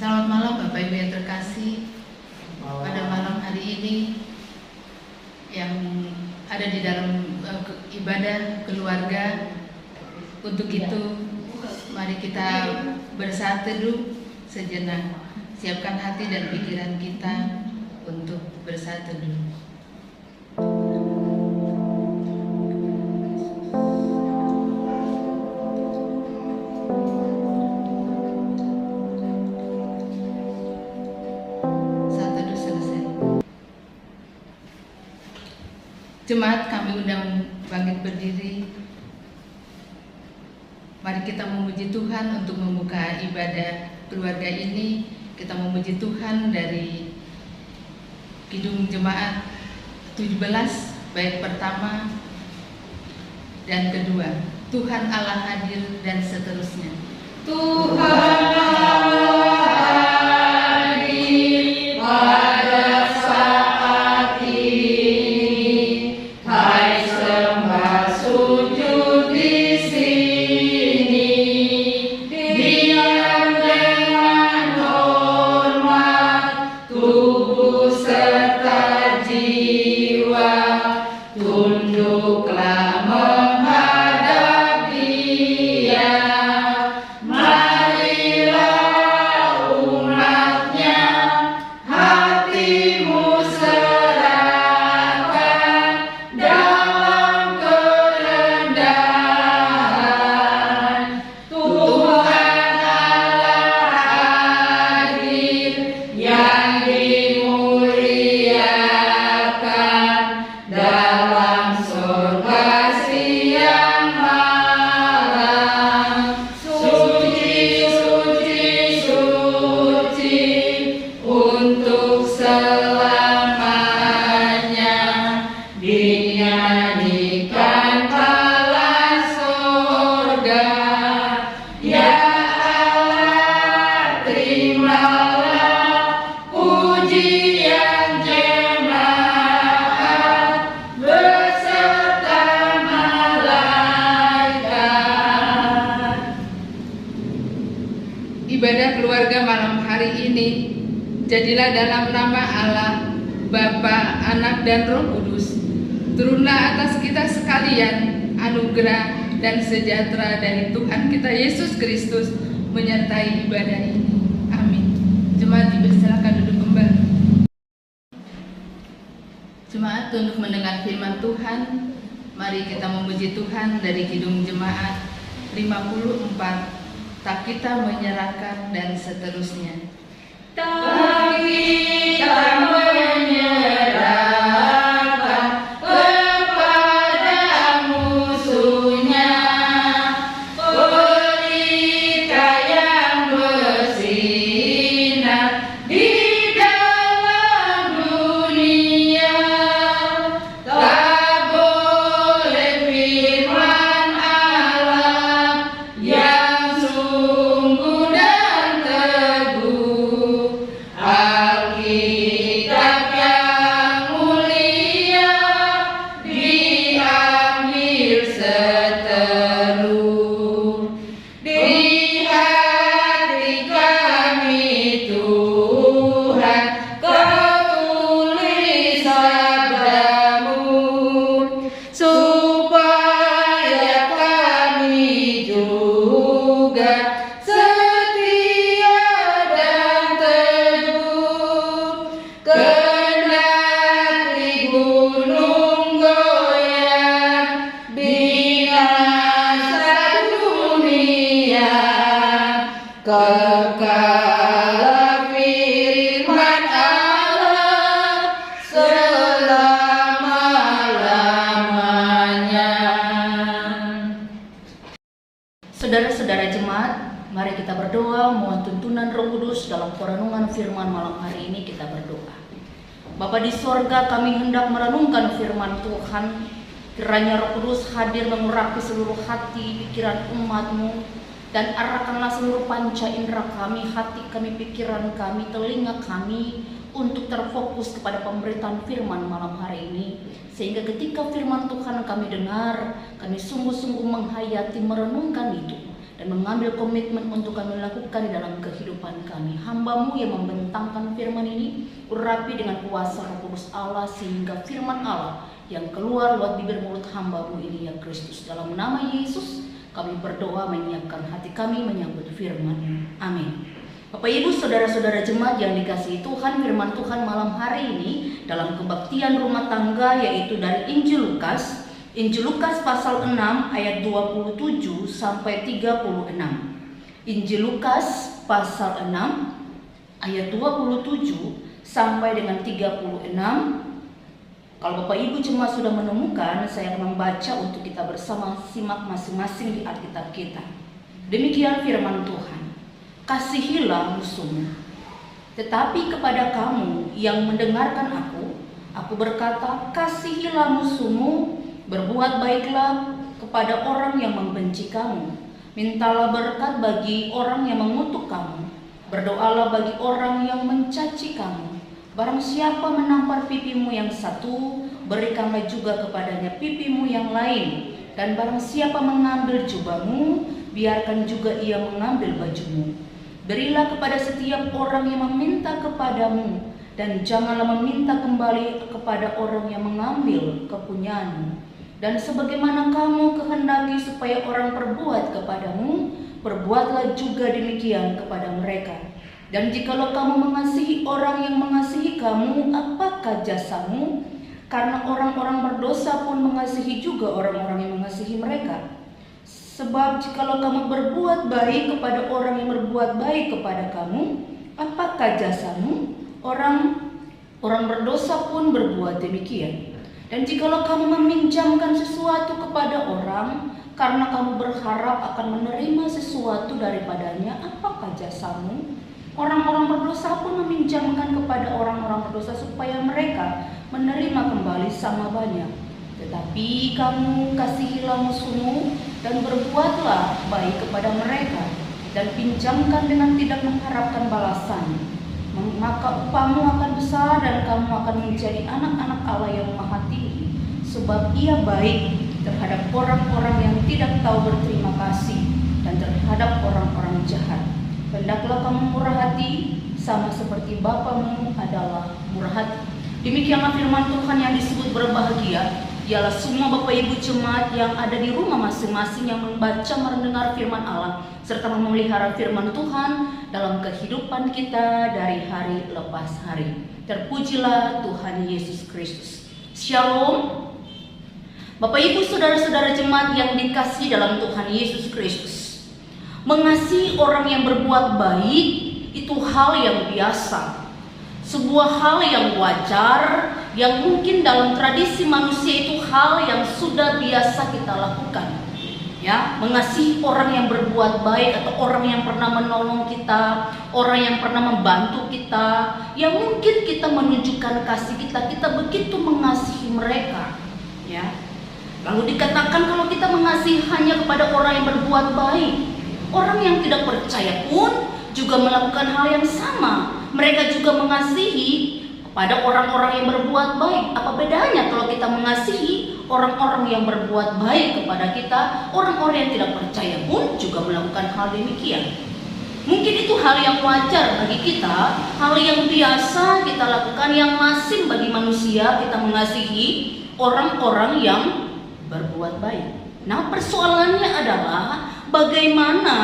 Selamat malam Bapak Ibu yang terkasih. Pada malam hari ini yang ada di dalam ibadah keluarga, untuk itu mari kita bersaat teduh sejenak. Siapkan hati dan pikiran kita untuk bersaat teduh. Jemaat, kami undang bangkit berdiri. Mari kita memuji Tuhan untuk membuka ibadah keluarga ini. Kita memuji Tuhan dari Kidung Jemaat 17 bait pertama dan kedua. Tuhan Allah hadir dan seterusnya. Tuhan Allah hadir pada saat ini. Hai sembah sujud di sini. Diam dengan hormat tubuh serta jiwa. Tunduklah menghadap Dia. Marilah umatnya, hatimu serahkan dalam kerendahan. Tuhan Allah hadir yang dimuliakan dalam sorga siang malam. Suci, suci, suci untuk selamanya. Dinyanyikan Allah sorga. Ya Allah, terimalah pujian jemaat beserta malaikat. Ibadah keluarga malam hari ini jadilah dalam nama Allah, Bapa, Anak, dan Roh Kudus. Turunlah atas kita sekalian anugerah dan sejahtera dari Tuhan kita Yesus Kristus menyertai ibadah ini. Amin. Jemaat dipersilakan duduk kembali. Jemaat, untuk mendengar firman Tuhan, mari kita memuji Tuhan dari Kidung Jemaat 54. Tak kita menyerahkan dan seterusnya. Tak kita menyerahkan kepada musuhnya. Pelita yang bersinar di dalam dunia. Tak boleh firman Allah yang sungguh dan teguh. firman Allah selama-lamanya. Saudara-saudara jemaat, mari kita berdoa mohon tuntunan Roh Kudus dalam perenungan firman malam hari ini. Kita berdoa. Bapa di sorga, kami hendak merenungkan firman Tuhan. Kiranya Roh Kudus hadir mengurapi seluruh hati, pikiran umat-Mu, dan arahkanlah seluruh panca indera kami, hati kami, pikiran kami, telinga kami, untuk terfokus kepada pemberitaan firman malam hari ini. Sehingga ketika firman Tuhan kami dengar, kami sungguh-sungguh menghayati, merenungkan itu, dan mengambil komitmen untuk kami lakukan di dalam kehidupan kami. Hamba-Mu yang membentangkan firman ini, urapi dengan kuasa Roh Kudus Allah, sehingga firman Allah yang keluar lewat bibir mulut hamba-Mu ini, ya Kristus. Dalam nama Yesus kami berdoa, menyiapkan hati kami menyambut firman. Amin. Bapak Ibu saudara-saudara jemaat yang dikasihi Tuhan, firman Tuhan malam hari ini dalam kebaktian rumah tangga, yaitu dari Injil Lukas. Injil Lukas pasal 6 ayat 27 sampai 36. Injil Lukas pasal 6 ayat 27 sampai dengan 36. Kalau Bapak Ibu jemaat sudah menemukan, saya akan membaca untuk kita bersama simak masing-masing di Alkitab kita. Demikian firman Tuhan. Kasihilah musuhmu. Tetapi kepada kamu yang mendengarkan aku berkata, kasihilah musuhmu, berbuat baiklah kepada orang yang membenci kamu, mintalah berkat bagi orang yang mengutuk kamu, berdoalah bagi orang yang mencaci kamu. Barang siapa menampar pipimu yang satu, berikanlah juga kepadanya pipimu yang lain. Dan barang siapa mengambil jubahmu, biarkan juga ia mengambil bajumu. Berilah kepada setiap orang yang meminta kepadamu, dan janganlah meminta kembali kepada orang yang mengambil kepunyaanmu. Dan sebagaimana kamu kehendaki supaya orang perbuat kepadamu, perbuatlah juga demikian kepada mereka. Dan jikalau kamu mengasihi orang yang mengasihi kamu, apakah jasamu? Karena orang-orang berdosa pun mengasihi juga orang-orang yang mengasihi mereka. Sebab jikalau kamu berbuat baik kepada orang yang berbuat baik kepada kamu, apakah jasamu? Orang berdosa pun berbuat demikian. Dan jikalau kamu meminjamkan sesuatu kepada orang, karena kamu berharap akan menerima sesuatu daripadanya, apakah jasamu? Orang-orang berdosa pun meminjamkan kepada orang-orang berdosa supaya mereka menerima kembali sama banyak. Tetapi kamu kasihilah musuhmu dan berbuatlah baik kepada mereka, dan pinjamkan dengan tidak mengharapkan balasan. Maka upahmu akan besar dan kamu akan menjadi anak-anak Allah yang Maha Tinggi, sebab Ia baik terhadap orang-orang yang tidak tahu berterima kasih dan terhadap orang-orang jahat. Hendaklah kamu murah hati, sama seperti Bapamu adalah murah hati. Demikianlah firman Tuhan yang disebut berbahagia ialah semua Bapak Ibu jemaat yang ada di rumah masing-masing yang membaca, mendengar firman Allah, serta memelihara firman Tuhan dalam kehidupan kita dari hari lepas hari. Terpujilah Tuhan Yesus Kristus. Shalom. Bapak Ibu saudara-saudara jemaat yang dikasihi dalam Tuhan Yesus Kristus. Mengasihi orang yang berbuat baik itu hal yang biasa, sebuah hal yang wajar, yang mungkin dalam tradisi manusia itu hal yang sudah biasa kita lakukan. Ya, mengasihi orang yang berbuat baik atau orang yang pernah menolong kita, orang yang pernah membantu kita, yang mungkin kita menunjukkan kasih kita begitu mengasihi mereka. Ya, lalu dikatakan kalau kita mengasihi hanya kepada orang yang berbuat baik. Orang yang tidak percaya pun juga melakukan hal yang sama. Mereka juga mengasihi kepada orang-orang yang berbuat baik. Apa bedanya kalau kita mengasihi orang-orang yang berbuat baik kepada kita? Orang-orang yang tidak percaya pun juga melakukan hal demikian. Mungkin itu hal yang wajar bagi kita, hal yang biasa kita lakukan, yang lazim bagi manusia, kita mengasihi orang-orang yang berbuat baik. Nah, persoalannya adalah bagaimana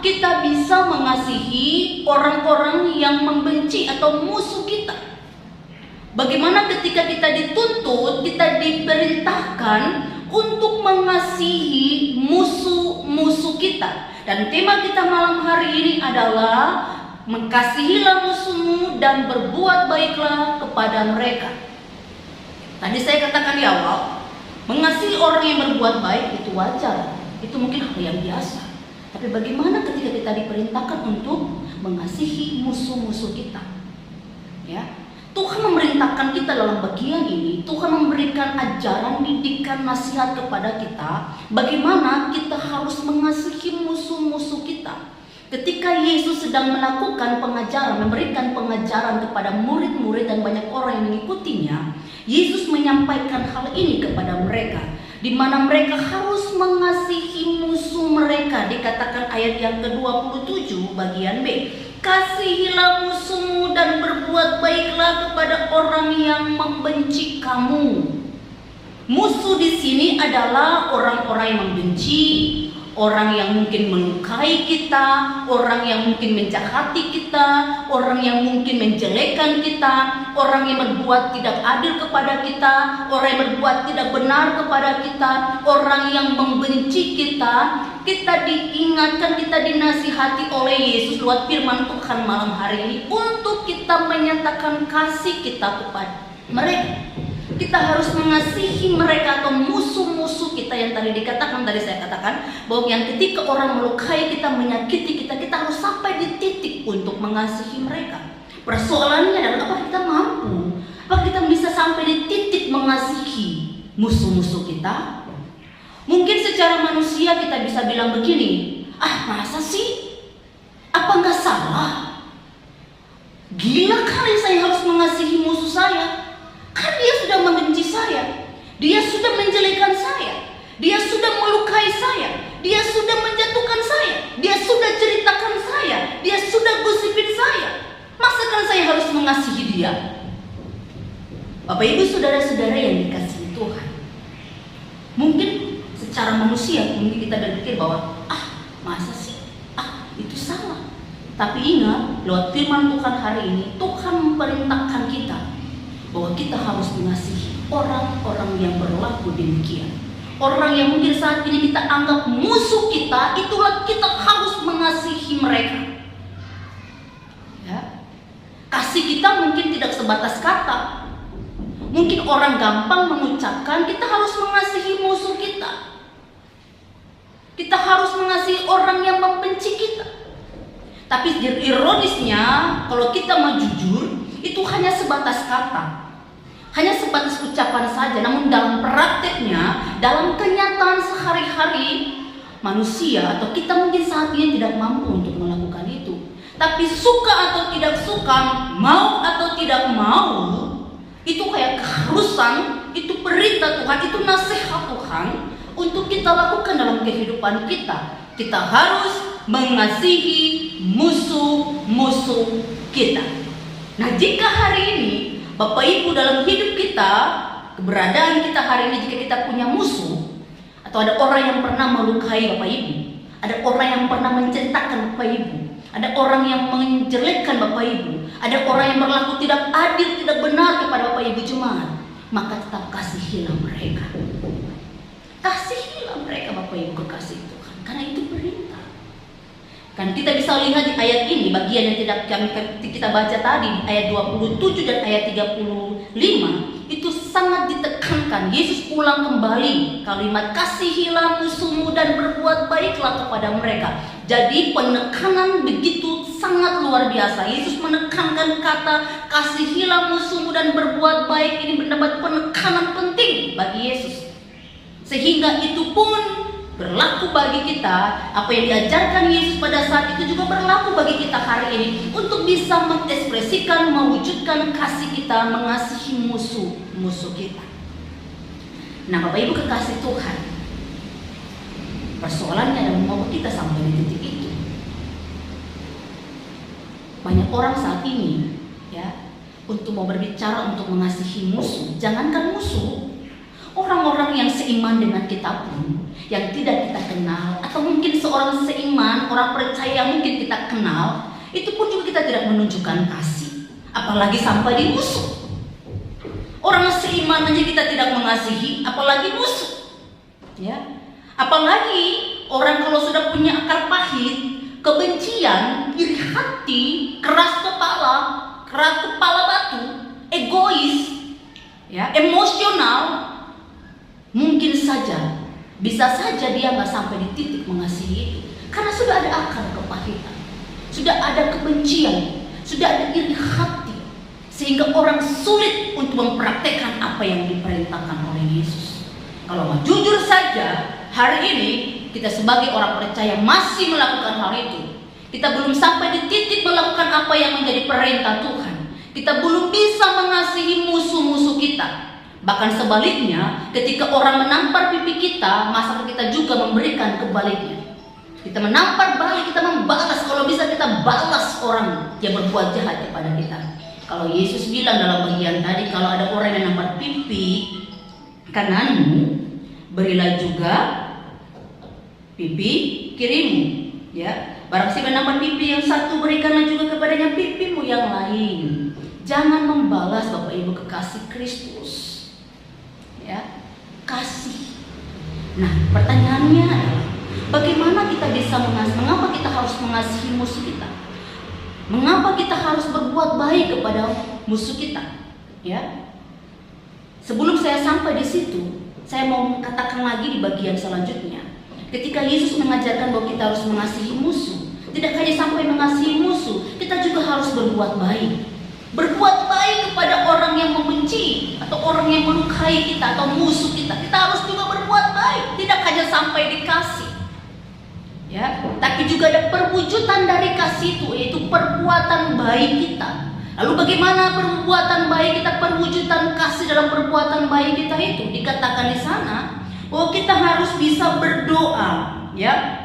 kita bisa mengasihi orang-orang yang membenci atau musuh kita. Bagaimana ketika kita dituntut, kita diperintahkan untuk mengasihi musuh-musuh kita. Dan tema kita malam hari ini adalah mengasihilah musuhmu dan berbuat baiklah kepada mereka. Tadi saya katakan di awal, mengasihi orang yang berbuat baik itu wajar, itu mungkin hal yang biasa. Tapi bagaimana ketika kita diperintahkan untuk mengasihi musuh-musuh kita? Ya, Tuhan memerintahkan kita dalam bagian ini. Tuhan memberikan ajaran, didikan, nasihat kepada kita bagaimana kita harus mengasihi musuh-musuh kita. Ketika Yesus sedang melakukan pengajaran, memberikan pengajaran kepada murid-murid dan banyak orang yang mengikutinya, Yesus menyampaikan hal ini kepada mereka, di mana mereka harus mengasihi musuh mereka. Dikatakan ayat yang ke-27 bagian B, kasihilah musuhmu dan berbuat baiklah kepada orang yang membenci kamu. Musuh di sini adalah orang-orang yang membenci, orang yang mungkin melukai kita, orang yang mungkin menjahati kita, orang yang mungkin menjelekkan kita, orang yang berbuat tidak adil kepada kita, orang yang berbuat tidak benar kepada kita, orang yang membenci kita. Kita diingatkan, kita dinasihati oleh Yesus lewat firman Tuhan malam hari ini untuk kita menyatakan kasih kita kepada mereka. Kita harus mengasihi mereka atau musuh-musuh kita yang tadi saya katakan bahwa yang ketika orang melukai kita, menyakiti kita, kita harus sampai di titik untuk mengasihi mereka. Persoalannya adalah apakah kita mampu? Apakah kita bisa sampai di titik mengasihi musuh-musuh kita? Mungkin secara manusia kita bisa bilang begini, masa sih? Apa nggak salah? Gila kali saya harus mengasihi musuh saya. Kan dia sudah membenci saya, dia sudah menjelekkan saya, dia sudah melukai saya, dia sudah menjatuhkan saya, dia sudah ceritakan saya, dia sudah gosipin saya. Masakan saya harus mengasihi dia? Bapak Ibu saudara-saudara yang dikasihi Tuhan, mungkin secara manusia mungkin kita berpikir bahwa masa sih? Itu salah. Tapi ingat, lewat firman Tuhan hari ini, Tuhan memerintahkan kita bahwa kita harus mengasihi orang-orang yang berlaku demikian. Orang yang mungkin saat ini kita anggap musuh kita, itulah kita harus mengasihi mereka. Ya. Kasih kita mungkin tidak sebatas kata. Mungkin orang gampang mengucapkan, kita harus mengasihi musuh kita. Kita harus mengasihi orang yang membenci kita. Tapi ironisnya, kalau kita mau jujur, itu hanya sebatas kata. Hanya sebatas ucapan saja, namun dalam prakteknya, dalam kenyataan sehari-hari, manusia atau kita mungkin saat ini tidak mampu untuk melakukan itu. Tapi suka atau tidak suka, mau atau tidak mau, itu kayak keharusan, itu perintah Tuhan, itu nasihat Tuhan untuk kita lakukan dalam kehidupan kita. Kita harus mengasihi musuh-musuh kita. Nah, jika hari ini Bapak Ibu dalam hidup kita, keberadaan kita hari ini, jika kita punya musuh, atau ada orang yang pernah melukai Bapak Ibu, ada orang yang pernah menceritakan Bapak Ibu, ada orang yang menjelekkan Bapak Ibu, ada orang yang berlaku tidak adil, tidak benar kepada Bapak Ibu jemaat, maka tetap kasihilah mereka. Kasihilah mereka Bapak Ibu kekasih Tuhan, karena itu perintah. Kan kita bisa lihat di ayat ini, bagian yang tidak kita baca tadi, ayat 27 dan ayat 35, itu sangat ditekankan. Yesus ulang kembali kalimat kasihilah musuhmu dan berbuat baiklah kepada mereka. Jadi penekanan begitu sangat luar biasa. Yesus menekankan kata kasihilah musuhmu dan berbuat baik ini mendapat penekanan penting bagi Yesus. Sehingga itu pun berlaku bagi kita. Apa yang diajarkan Yesus pada saat itu juga berlaku bagi kita hari ini, untuk bisa mengekspresikan, mewujudkan kasih kita, mengasihi musuh-musuh kita. Nah, Bapak Ibu kekasih Tuhan, persoalannya adalah mau kita sampai di titik itu. Banyak orang saat ini ya, untuk mau berbicara untuk mengasihi musuh, jangankan musuh, orang-orang yang seiman dengan kita pun, yang tidak kita kenal, atau mungkin seorang seiman, orang percaya mungkin kita kenal, itu pun juga kita tidak menunjukkan kasih, apalagi sampai di musuh. Orang seiman aja kita tidak mengasihi, apalagi musuh. Ya, apalagi orang kalau sudah punya akar pahit, kebencian, iri hati, keras kepala batu, egois, ya, emosional, mungkin saja, bisa saja dia nggak sampai di titik mengasihi itu, karena sudah ada akar kepahitan, sudah ada kebencian, sudah ada iri hati, sehingga orang sulit untuk mempraktekkan apa yang diperintahkan oleh Yesus. Kalau mau jujur saja, hari ini kita sebagai orang percaya masih melakukan hal itu. Kita belum sampai di titik melakukan apa yang menjadi perintah Tuhan. Kita belum bisa mengasihi musuh-musuh kita. Bahkan sebaliknya, ketika orang menampar pipi kita, masa kita juga memberikan kebaliknya. Kita menampar balik, kita membalas. Kalau bisa kita balas orang yang berbuat jahat kepada kita. Kalau Yesus bilang dalam bagian tadi, kalau ada orang yang nampar pipi kananmu, berilah juga pipi kirimu, ya. Barang siapa menampar pipi yang satu, berikanlah juga kepadanya pipimu yang lain. Jangan membalas, Bapak Ibu kekasih Kristus, ya, kasih. Nah, pertanyaannya adalah bagaimana kita bisa mengasihi? Mengapa kita harus mengasihi musuh kita? Mengapa kita harus berbuat baik kepada musuh kita? Ya. Sebelum saya sampai di situ, saya mau katakan lagi di bagian selanjutnya. Ketika Yesus mengajarkan bahwa kita harus mengasihi musuh, tidak hanya sampai mengasihi musuh, kita juga harus berbuat baik. Berbuat baik kepada orang yang membenci atau orang yang melukai kita atau musuh kita. Kita harus juga berbuat baik, tidak hanya sampai dikasih. Ya, tapi juga ada perwujudan dari kasih itu, yaitu perbuatan baik kita. Lalu bagaimana perbuatan baik kita, perwujudan kasih dalam perbuatan baik kita itu? Dikatakan di sana bahwa kita harus bisa berdoa, ya.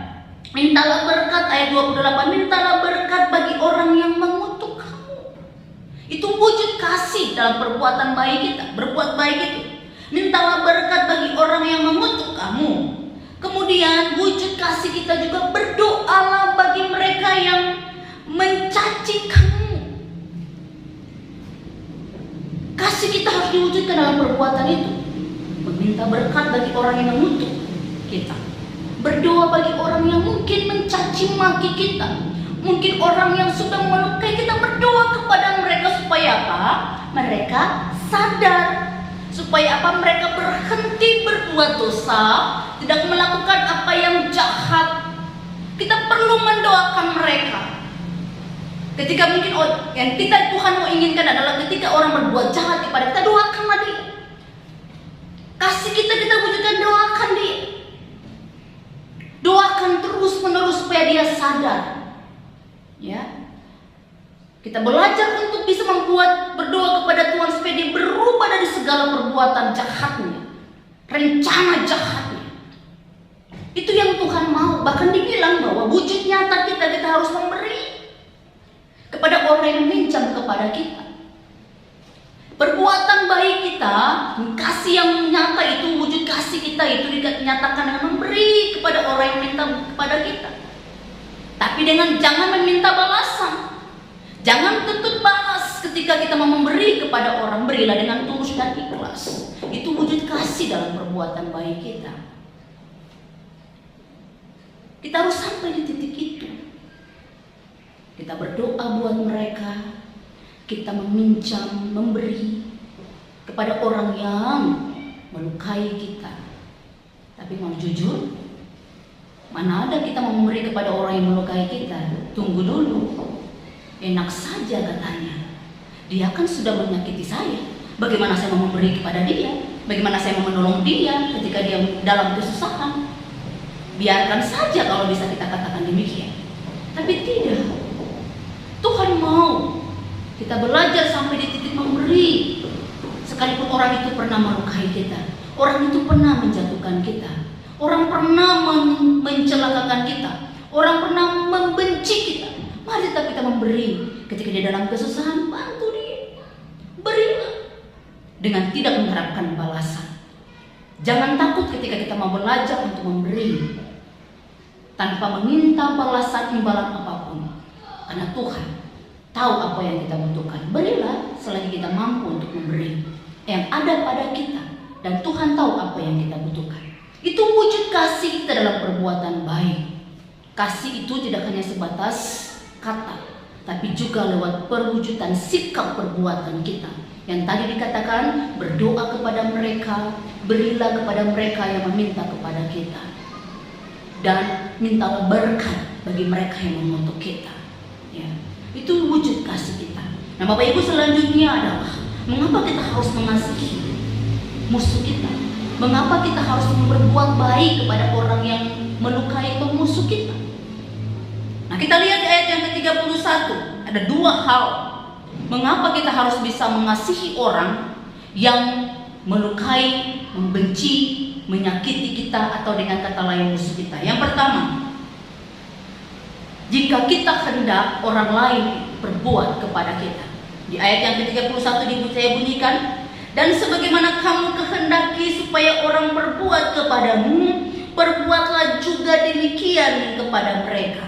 Mintalah berkat, ayat 28, mintalah berkat bagi orang yang mengutuk kamu. Itu wujud kasih dalam perbuatan baik kita, berbuat baik itu. Mintalah berkat bagi orang yang mengutuk kamu. Kemudian wujud kasih kita juga, berdoalah bagi mereka yang mencaci kamu. Kasih kita harus diwujudkan dalam perbuatan itu. Meminta berkat bagi orang yang mengutuk kita. Berdoa bagi orang yang mungkin mencaci maki kita. Mungkin orang yang sudah melukai kita, berdoa kepada mereka supaya apa? Mereka sadar. Supaya apa? Mereka berhenti berbuat dosa, tidak melakukan apa yang jahat. Kita perlu mendoakan mereka. Ketika mungkin yang kita Tuhan mau inginkan adalah ketika orang berbuat jahat kepada kita, doakanlah dia. Kasih kita wujudkan, doakan dia. Doakan terus menerus supaya dia sadar. Ya. Kita belajar untuk bisa berdoa kepada Tuhan supaya dia berubah dari segala perbuatan jahatnya, rencana jahatnya. Itu yang Tuhan mau. Bahkan dibilang bahwa wujud nyata kita harus memberi kepada orang yang meminjam kepada kita. Perbuatan baik kita, kasih yang nyata itu, wujud kasih kita itu dinyatakan dengan memberi kepada orang yang minta kepada kita. Tapi jangan meminta balasan. Jangan tuntut balas ketika kita mau memberi kepada orang. Berilah dengan tulus dan ikhlas. Itu wujud kasih dalam perbuatan baik kita. Kita harus sampai di titik itu. Kita berdoa buat mereka. Kita meminjam, memberi kepada orang yang melukai kita. Tapi mau jujur, mana ada kita mau memberi kepada orang yang melukai kita? Tunggu dulu. Enak saja katanya. Dia kan sudah menyakiti saya. Bagaimana saya mau memberi kepada dia? Bagaimana saya mau menolong dia ketika dia dalam kesusahan? Biarkan saja kalau bisa kita katakan demikian. Tapi tidak. Tuhan mau kita belajar sampai di titik memberi. Sekalipun orang itu pernah melukai kita, orang itu pernah menjatuhkan kita, orang pernah mencelakakan kita, orang pernah membenci kita. Mari kita memberi. Ketika dia dalam kesusahan, bantu dia. Berilah dengan tidak mengharapkan balasan. Jangan takut ketika kita mau belajar untuk memberi tanpa meminta balasan imbalan apapun. Karena Tuhan tahu apa yang kita butuhkan. Berilah selagi kita mampu untuk memberi yang ada pada kita. Dan Tuhan tahu apa yang kita butuhkan. Itu wujud kasih kita dalam perbuatan baik. Kasih itu tidak hanya sebatas kata, tapi juga lewat perwujudan sikap perbuatan kita. Yang tadi dikatakan, berdoa kepada mereka, berilah kepada mereka yang meminta kepada kita, dan mintalah berkat bagi mereka yang mengutuk kita. Ya, itu wujud kasih kita. Nah, Bapak Ibu, selanjutnya adalah mengapa kita harus mengasihi musuh kita? Mengapa kita harus berbuat baik kepada orang yang melukai atau musuh kita? Nah, kita lihat di ayat yang ke-31, ada dua hal. Mengapa kita harus bisa mengasihi orang yang melukai, membenci, menyakiti kita, atau dengan kata lain musuh kita? Yang pertama, jika kita hendak orang lain berbuat kepada kita. Di ayat yang ke-31 saya bunyikan, dan sebagaimana kamu kehendaki supaya orang berbuat kepadamu, perbuatlah juga demikian kepada mereka.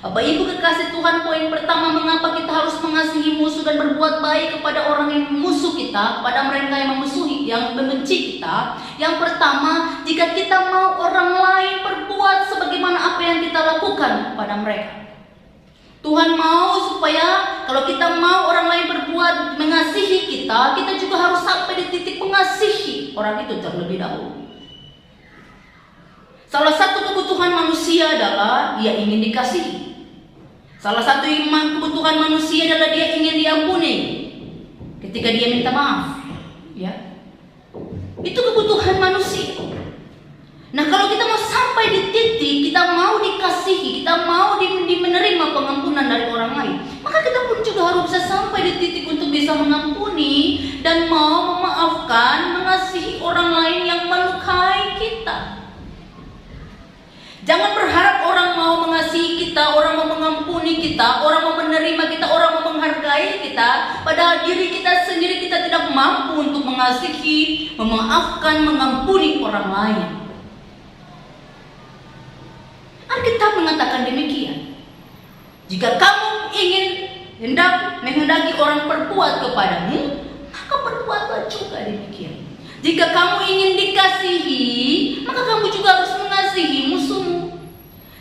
Bapak Ibu kekasih Tuhan, poin pertama mengapa kita harus mengasihi musuh dan berbuat baik kepada orang yang musuh kita, kepada mereka yang memusuhi, yang membenci kita. Yang pertama, jika kita mau orang lain berbuat sebagaimana apa yang kita lakukan kepada mereka. Tuhan mau supaya kalau kita mau orang lain berbuat mengasihi kita, kita juga harus sampai di titik mengasihi orang itu terlebih dahulu. Salah satu kebutuhan manusia adalah dia ingin dikasihi. Salah satu kebutuhan manusia adalah dia ingin diampuni ketika dia minta maaf. Ya, itu kebutuhan manusia. Nah, kalau kita mau sampai di titik kita mau dikasihi, kita mau menerima pengampunan dari orang lain, maka kita pun juga harus bisa sampai di titik untuk bisa mengampuni dan mau memaafkan, mengasihi orang lain yang melukai kita. Jangan berharap orang mau mengasihi kita, orang mau mengampuni kita, orang mau menerima kita, orang mau menghargai kita, padahal diri kita sendiri kita tidak mampu untuk mengasihi, memaafkan, mengampuni orang lain. Alkitab mengatakan demikian. Jika kamu menghendaki orang berbuat kepadamu, maka berbuatlah juga demikian. Jika kamu ingin dikasihi, maka kamu juga harus mengasihi musuhmu.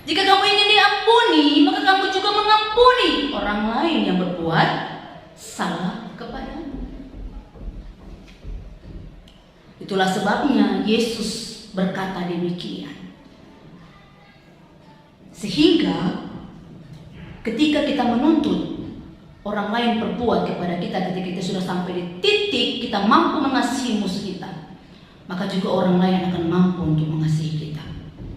Jika kamu ingin diampuni, maka kamu juga mengampuni orang lain yang berbuat salah kepadamu. Itulah sebabnya Yesus berkata demikian. Sehingga ketika kita menuntut orang lain berbuat kepada kita, ketika kita sudah sampai di titik kita mampu mengasihi musuh kita, maka juga orang lain akan mampu untuk mengasihi kita.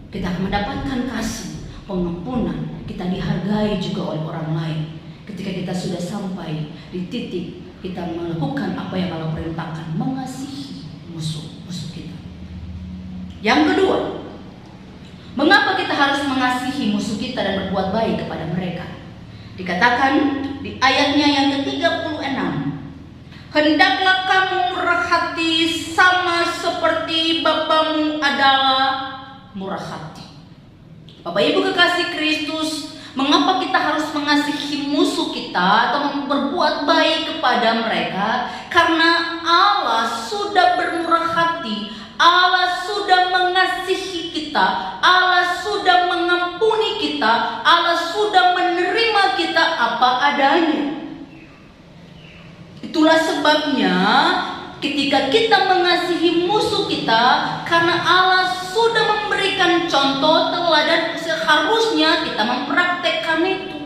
Kita akan mendapatkan kasih, pengampunan, kita dihargai juga oleh orang lain. Ketika kita sudah sampai di titik kita melakukan apa yang Allah perintahkan, mengasihi musuh kita. Yang kedua, mengapa kita harus mengasihi musuh kita dan berbuat baik kepada mereka? Dikatakan di ayatnya yang ke-36, hendaklah kamu murah hati sama seperti Bapamu adalah murah hati. Bapak Ibu kekasih Kristus, mengapa kita harus mengasihi musuh kita atau berbuat baik kepada mereka? Karena Allah sudah bermurah hati, Allah sudah mengasihi kita, Allah sudah mengampuni kita, Allah sudah menerima kita apa adanya. Itulah sebabnya ketika kita mengasihi musuh kita, karena Allah sudah memberikan contoh teladan, seharusnya kita mempraktekkan itu.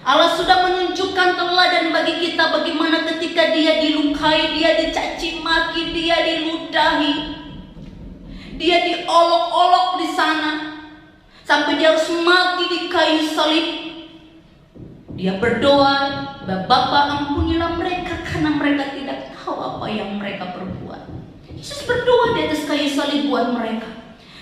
Allah sudah menunjukkan teladan bagi kita bagaimana ketika dia dilukai, dia dicaci maki, dia diludahi, dia diolok-olok di sana sampai dia harus mati di kayu salib. Dia berdoa, Bapa ampunilah mereka karena mereka tidak tahu apa yang mereka perbuat. Yesus berdoa di atas kayu salib buat mereka.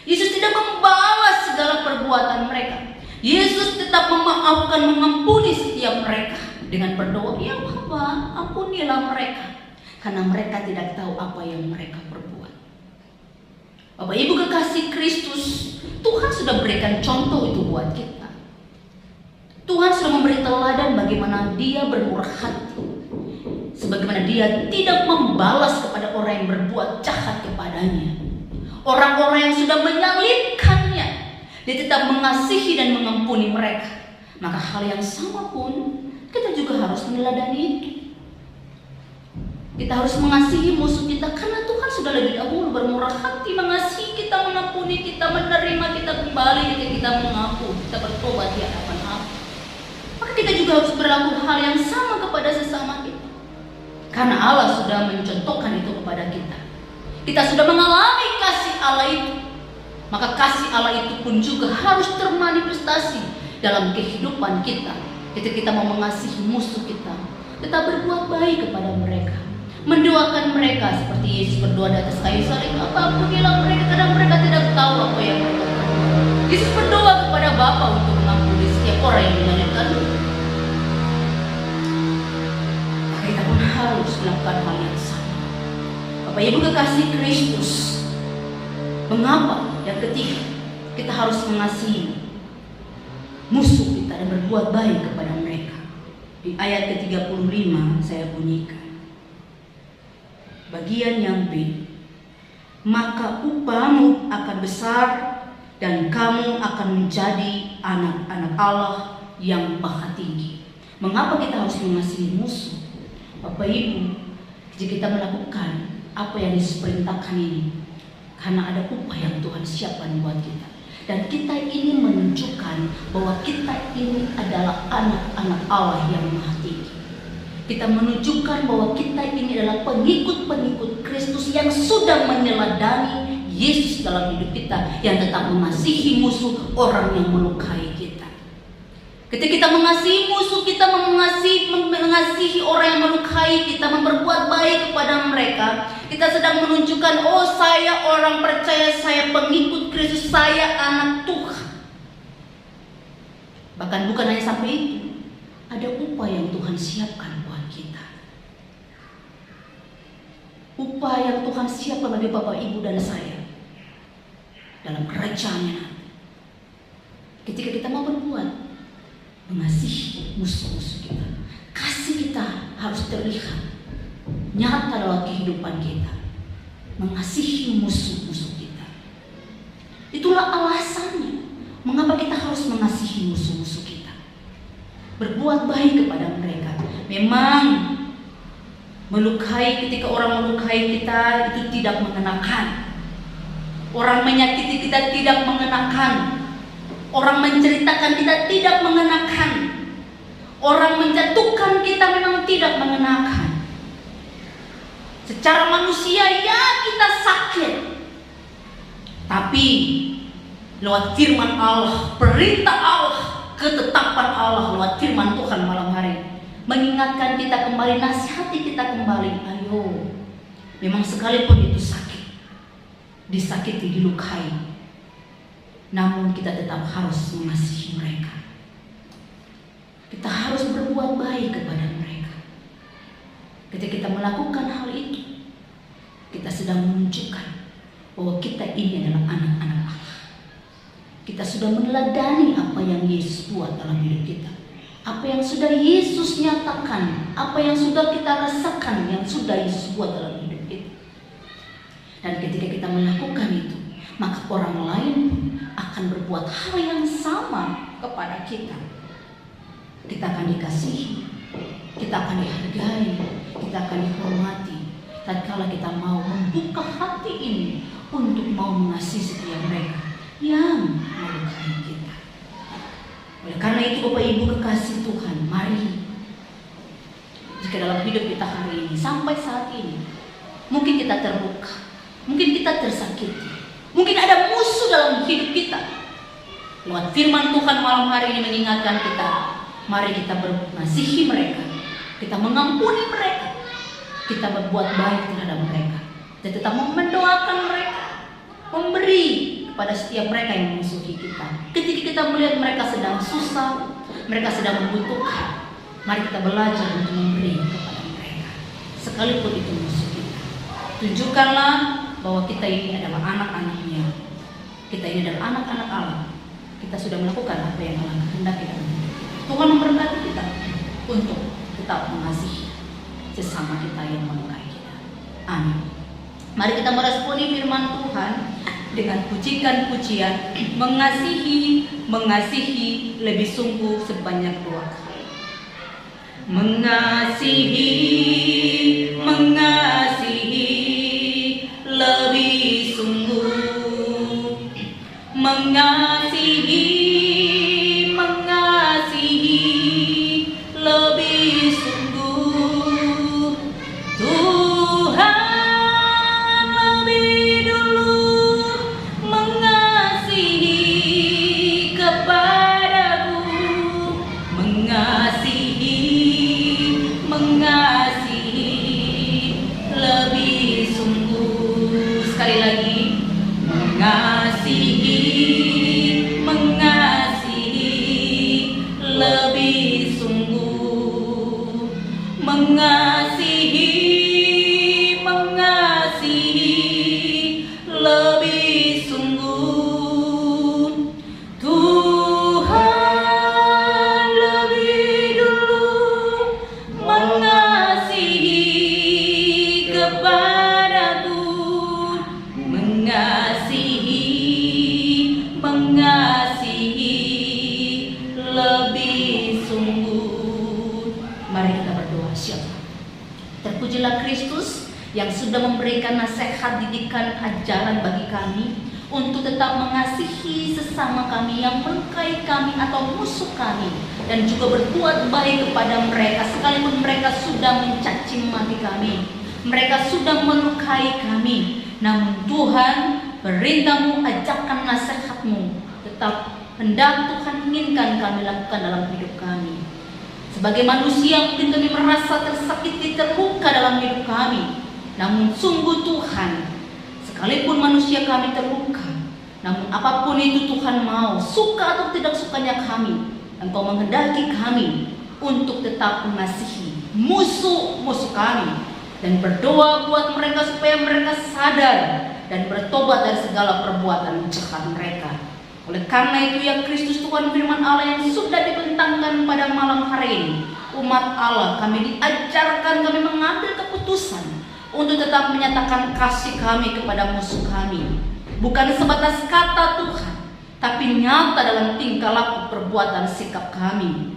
Yesus tidak membalas segala perbuatan mereka. Yesus tetap memaafkan, mengampuni setiap mereka dengan berdoa, ya Bapa, ampunilah mereka karena mereka tidak tahu apa yang mereka perbuat. Bapak Ibu kekasih Kristus, Tuhan sudah berikan contoh itu buat kita. Tuhan sudah memberi teladan bagaimana dia bermurah hati, sebagaimana dia tidak membalas kepada orang yang berbuat jahat kepadanya, orang-orang yang sudah menyalibkannya. Dia tetap mengasihi dan mengampuni mereka. Maka hal yang sama pun kita juga harus meneladani itu. Kita harus mengasihi musuh kita karena Tuhan sudah lebih dahulu bermurah hati mengasihi kita, mengampuni kita, menerima kita kembali ketika kita mengaku, kita bertobat di hadapan Allah. Maka kita juga harus berlaku hal yang sama kepada sesama kita. Karena Allah sudah mencontohkan itu kepada kita. Kita sudah mengalami kasih Allah itu. Maka kasih Allah itu pun juga harus termanifestasi dalam kehidupan kita. Ketika kita mau mengasihi musuh kita, kita berbuat baik kepada mereka, mendoakan mereka seperti Yesus berdoa di atas kayu salib. Ampunilah mereka karena mereka tidak tahu apa yang mereka lakukan. Yesus berdoa kepada Bapa untuk mengampuni setiap orang yang menyalibkan. Kita pun harus melakukan hal yang sama. Bapak Ibu kekasih Kristus, mengapa? Yang ketiga, kita harus mengasihi musuh kita dan berbuat baik kepada mereka. Di ayat ke-35 saya bunyikan bagian yang B. Maka upahmu akan besar dan kamu akan menjadi anak-anak Allah yang maha tinggi. Mengapa kita harus mengasihi musuh? Bapak Ibu, jika kita melakukan apa yang diperintahkan ini, karena ada upah yang Tuhan siapkan buat kita. Dan kita ingin menunjukkan bahwa kita ini adalah anak-anak Allah yang maha tinggi. Kita menunjukkan bahwa kita ini adalah pengikut-pengikut Kristus yang sudah meneladani Yesus dalam hidup kita, yang tetap mengasihi musuh orang yang melukai kita. Ketika kita mengasihi musuh kita, mengasihi orang yang melukai kita, memperbuat baik kepada mereka, kita sedang menunjukkan, oh saya orang percaya, saya pengikut Kristus, saya anak Tuhan. Bahkan bukan hanya sampai itu, ada upah yang Tuhan siapkan buat kita. Upah yang Tuhan siapkan bagi Bapak, Ibu, dan saya dalam kerajaannya nanti. Ketika kita mau berbuat mengasihi musuh-musuh kita, kasih kita harus terlihat nyata dalam kehidupan kita, mengasihi musuh-musuh kita. Itulah alasannya mengapa kita harus mengasihi musuh-musuh kita, berbuat baik kepada mereka. Memang melukai, ketika orang melukai kita itu tidak mengenakan, orang menyakiti kita tidak mengenakan, orang menceritakan kita tidak mengenakan, orang menjatuhkan kita memang tidak mengenakan. Secara manusia ya kita sakit, tapi lewat firman Allah, perintah Allah, ketetapan Allah, lewat firman Tuhan malam hari mengingatkan kita kembali, nasihati kita kembali. Ayo, memang sekalipun itu sakit, disakiti, dilukai, namun kita tetap harus mengasihi mereka. Kita harus berbuat baik kepada mereka. Ketika kita melakukan hal itu, kita sedang menunjukkan bahwa kita ini adalah anak-anak Allah. Kita sudah meneladani apa yang Yesus buat dalam hidup kita, apa yang sudah Yesus nyatakan, apa yang sudah kita rasakan, yang sudah Yesus buat dalam hidup kita. Dan ketika kita melakukan itu, maka orang lain akan berbuat hal yang sama kepada kita. Kita akan dikasihi, kita akan dihargai, kita akan dihormati. Tatkala kita mau membuka hati ini untuk mau mengasihi setiap mereka yang melukai kita. Oleh karena itu Bapak Ibu kekasih Tuhan, mari jika dalam hidup kita hari ini sampai saat ini mungkin kita terluka, mungkin kita tersakiti, mungkin ada musuh dalam hidup kita. Lewat firman Tuhan malam hari ini mengingatkan kita, mari kita mengasihi mereka, kita mengampuni mereka, kita berbuat baik terhadap mereka, dan tetap mendoakan mereka, memberi kepada setiap mereka yang memusuhi kita. Ketika kita melihat mereka sedang susah, mereka sedang membutuhkan, mari kita belajar untuk memberi kepada mereka, sekalipun itu musuh kita. Tunjukkanlah bahwa kita ini adalah anak-anaknya, kita ini adalah anak-anak Allah. Kita sudah melakukan apa yang Allah kehendaki dalam hidup kita. Tuhan memberkati kita untuk tetap mengasihi sesama kita yang melukai kita. Amin. Mari kita meresponi firman Tuhan dengan pujikan-pujian, mengasihi, mengasihi lebih sungguh sebanyak 2 kali. Mengasihi, mengasihi lebih sungguh, mengasihi, mengasihi lebih sungguh. Tuhan lebih dulu mengasihi kepadaku, mengasihi, mengasihi lebih sungguh. Sekali lagi, mengasihi, mengasihi lebih sungguh, mengasihi, mengasihi lebih sungguh. Tuhan lebih dulu mengasihi kepadaku, mengasihi, mengasihi lebih sungguh. Mari kita berdoa. Siapa? Terpujilah Kristus yang sudah memberikan nasihat, didikan, ajaran bagi kami untuk tetap mengasihi sesama kami yang melukai kami atau musuh kami, dan juga berbuat baik kepada mereka sekalipun mereka sudah mencaci maki kami, mereka sudah melukai kami. Namun Tuhan, perintah-Mu, ajakan nasihat-Mu tetap hendak Tuhan inginkan kami lakukan dalam hidup kami. Sebagai manusia mungkin kami merasa tersakiti, terluka dalam hidup kami. Namun sungguh Tuhan, sekalipun manusia kami terluka, namun apapun itu Tuhan mau, suka atau tidak sukanya kami, Engkau menghendaki kami untuk tetap mengasihi musuh-musuh kami, dan berdoa buat mereka supaya mereka sadar dan bertobat dari segala perbuatan jahat mereka. Oleh karena itu ya Kristus Tuhan firman Allah yang sudah dibentangkan pada malam hari ini, umat Allah kami diajarkan, kami mengambil keputusan untuk tetap menyatakan kasih kami kepada musuh kami. Bukan sebatas kata Tuhan, tapi nyata dalam tingkah laku, perbuatan, sikap kami.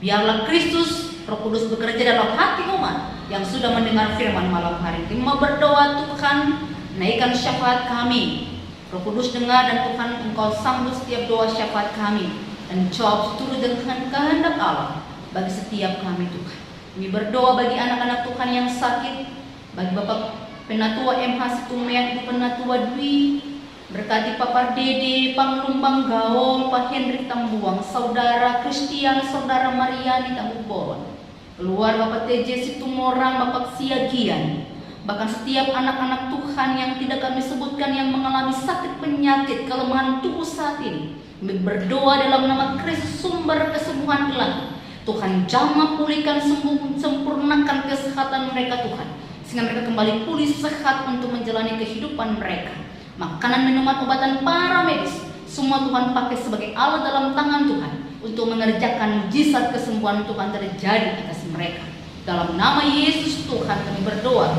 Biarlah Kristus, Roh Kudus bekerja dalam hati umat yang sudah mendengar firman malam hari ini. Mau berdoa Tuhan, naikkan syafaat kami. Roh Kudus dengar dan Tuhan Engkau sambut setiap doa syafaat kami, dan jawab seturut dengan kehendak Allah bagi setiap kami Tuhan. Kami berdoa bagi anak-anak Tuhan yang sakit, bagi Bapak Penatua MH Situmean, Ibu Penatua Dwi, berkati Papa Dede, Panglumbang Gaul, Pak Hendrik Tambuang, Saudara Kristian, Saudara Mariani Tambuboron, keluarga Bapak TJ Situmorang, Bapak Siagian, bahkan setiap anak-anak Tuhan yang tidak kami sebutkan yang mengalami sakit, penyakit, kelemahan tubuh saat ini. Kami berdoa dalam nama Kristus, sumber kesembuhan ilahi. Tuhan jamah, pulihkan, sembuh, sempurnakan kesehatan mereka Tuhan, sehingga mereka kembali pulih sehat untuk menjalani kehidupan mereka. Makanan, minuman, obatan, para medis, semua Tuhan pakai sebagai alat dalam tangan Tuhan untuk mengerjakan mujizat kesembuhan Tuhan terjadi atas mereka. Dalam nama Yesus Tuhan kami berdoa,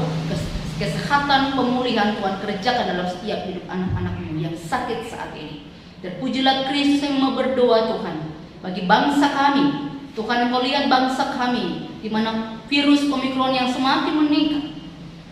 kesehatan, pemulihan Tuhan kerjakan dalam setiap hidup anak-anak-Mu yang sakit saat ini. Terpujilah Kristus yang mau berdoa Tuhan bagi bangsa kami. Tuhan, Engkau lihat bangsa kami di mana virus Omikron yang semakin meningkat.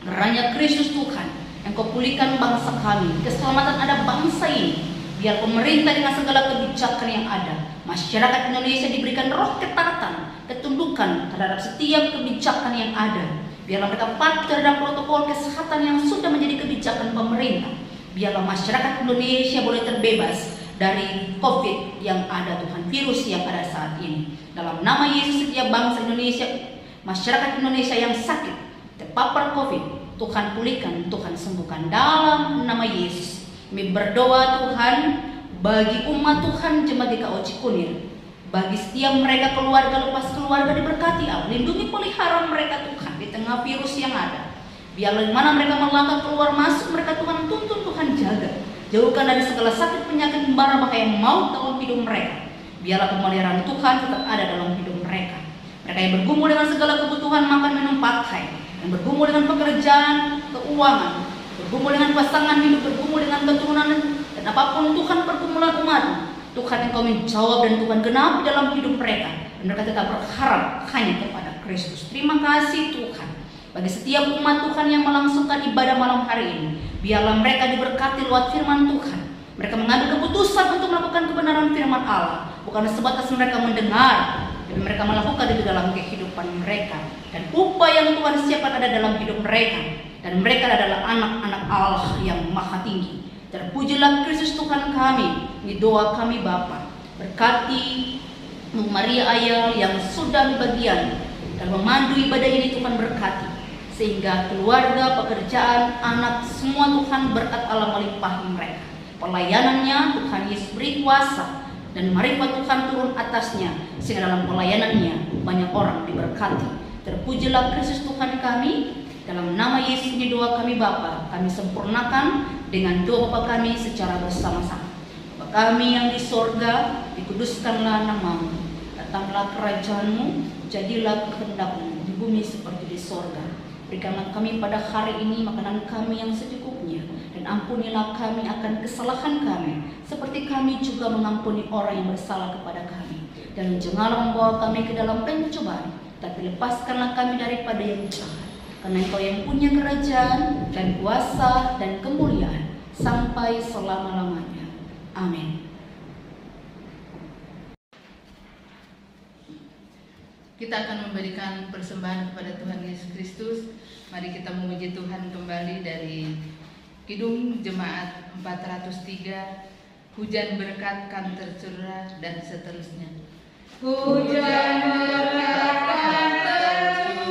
Karena Kristus Tuhan, Engkau pulihkan bangsa kami, keselamatan ada bangsa ini. Biar pemerintah dengan segala kebijakan yang ada, masyarakat Indonesia diberikan roh ketatan, ketundukan terhadap setiap kebijakan yang ada. Biarlah mereka patuh terhadap protokol kesehatan yang sudah menjadi kebijakan pemerintah. Biarlah masyarakat Indonesia boleh terbebas dari COVID yang ada Tuhan, virus yang ada saat ini. Dalam nama Yesus, setiap bangsa Indonesia, masyarakat Indonesia yang sakit, terpapar COVID, Tuhan pulihkan, Tuhan sembuhkan dalam nama Yesus. Kami berdoa Tuhan bagi umat Tuhan jemaat GKO Cikunir, bagi setiap mereka keluarga lepas keluarga diberkati Allah, lindungi pelihara mereka Tuhan di tengah virus yang ada. Biarlah mana mereka melangkah keluar masuk mereka Tuhan tuntun, Tuhan jaga, jauhkan dari segala sakit penyakit bara bahaya maut dalam hidup mereka. Biarlah pemeliharaan Tuhan tetap ada dalam hidup mereka. Mereka yang bergumul dengan segala kebutuhan makan minum pakai, yang bergumul dengan pekerjaan, keuangan, bergumul dengan pasangan hidup, bergumul dengan keturunan, dan apapun Tuhan pergumulan umat, Tuhan Engkau menjawab dan Tuhan genapi dalam hidup mereka. Dan mereka tetap berharap hanya kepada Kristus. Terima kasih Tuhan. Bagi setiap umat Tuhan yang melangsungkan ibadah malam hari ini, biarlah mereka diberkati lewat firman Tuhan. Mereka mengambil keputusan untuk melakukan kebenaran firman Allah, bukan sebatas mereka mendengar, tapi mereka melakukan itu dalam kehidupan mereka. Dan upah yang Tuhan siapkan ada dalam hidup mereka. Dan mereka adalah anak-anak Allah yang maha tinggi. Terpujilah Kristus Tuhan kami. Ini doa kami Bapa. Berkati Maria Ayal yang sudah bagian dan memandu ibadah ini, Tuhan berkati. Sehingga keluarga, pekerjaan, anak, semua Tuhan berkat Allah melimpahi mereka. Pelayanannya Tuhan Yesus beri kuasa dan marifat Tuhan turun atasnya, sehingga dalam pelayanannya banyak orang diberkati. Terpujilah Kristus Tuhan kami. Dalam nama Yesus ini doa kami Bapa, kami sempurnakan dengan doa Bapa kami secara bersama-sama. Bapa kami yang di sorga, dikuduskanlah namamu, datanglah kerajaanmu, jadilah kehendakmu di bumi seperti di sorga. Berikanlah kami pada hari ini makanan kami yang secukupnya, dan ampunilah kami akan kesalahan kami, seperti kami juga mengampuni orang yang bersalah kepada kami. Dan janganlah membawa kami ke dalam pencobaan, tapi lepaskanlah kami daripada yang jahat. Karena Engkau yang punya kerajaan dan kuasa dan kemuliaan sampai selama-lamanya. Amin. Kita akan memberikan persembahan kepada Tuhan Yesus Kristus. Mari kita memuji Tuhan kembali dari Kidung Jemaat 403, hujan berkat kan tercurah, dan seterusnya. Hujan berkat kan tercurah,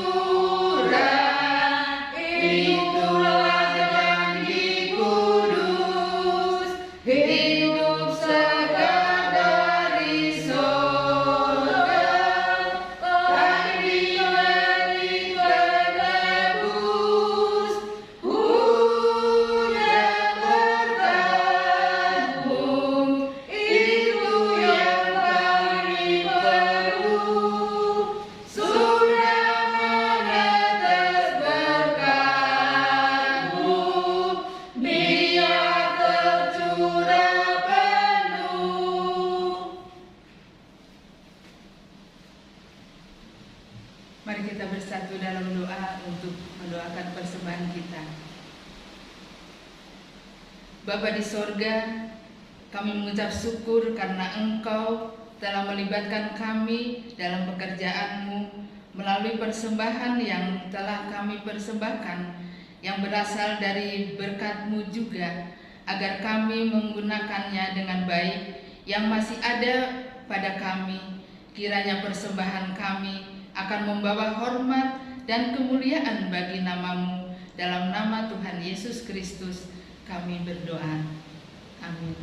itulah janji kudus, hidup segar dari sorga, kami diberi penebus. Hujan berkat-Mu, itu yang kami perlu. Sudah menetes berkat-Mu, biar tercurah penuh. Mari kita bersatu dalam doa untuk mendoakan persembahan kita. Bapa di sorga, kami mengucap syukur karena Engkau telah melibatkan kami dalam pekerjaan-Mu melalui persembahan yang telah kami persembahkan, yang berasal dari berkat-Mu juga, agar kami menggunakannya dengan baik yang masih ada pada kami. Kiranya persembahan kami akan membawa hormat dan kemuliaan bagi nama-Mu. Dalam nama Tuhan Yesus Kristus kami berdoa. Amin.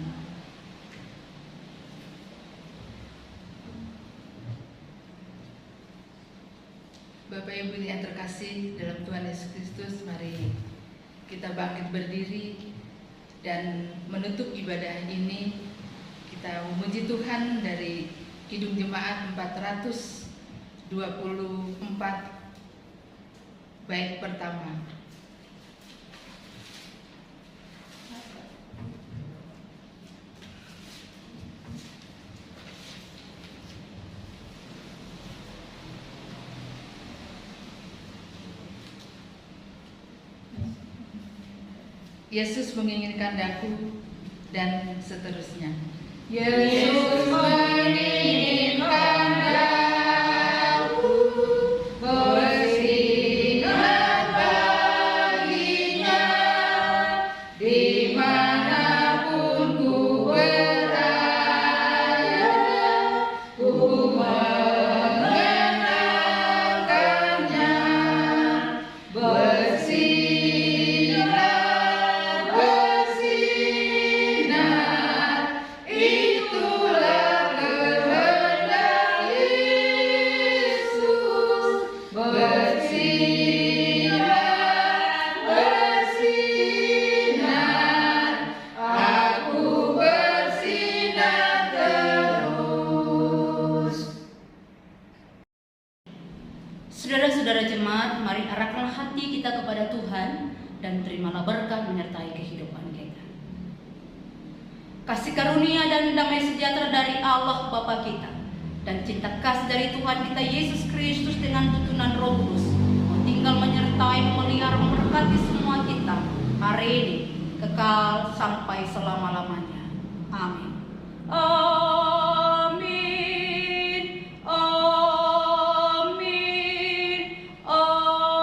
Bapak Ibu yang terkasih dalam Tuhan Yesus Kristus, mari kita bangkit berdiri dan menutup ibadah ini. Kita memuji Tuhan dari Kidung Jemaat 424 bait pertama. Yesus menginginkan daku, dan seterusnya. Yesus menginginkan daku, bersinar baginya, dimanapun ku berada, ku mengenalkannya. Bersinar, bersinar, itulah kehendak Yesus. Bersinar, bersinar, aku bersinar terus. Saudara-saudara jemaat, mari arahkanlah hati kita kepada Tuhan. dan terimalah berkat menyertai kehidupan kita. Kasih karunia dan damai sejahtera dari Allah Bapa kita dan cinta kasih dari Tuhan kita Yesus Kristus dengan tuntunan Roh Kudus tinggal menyertai, memelihara, memberkati semua kita hari ini kekal sampai selama-lamanya. Amin. Amin. Amin. Amin.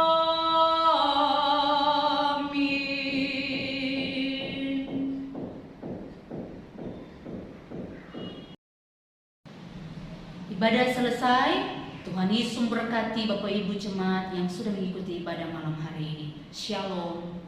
Ibadah selesai. Tuhan Yesus memberkati Bapak Ibu jemaat yang sudah mengikuti ibadah malam hari ini. Shalom.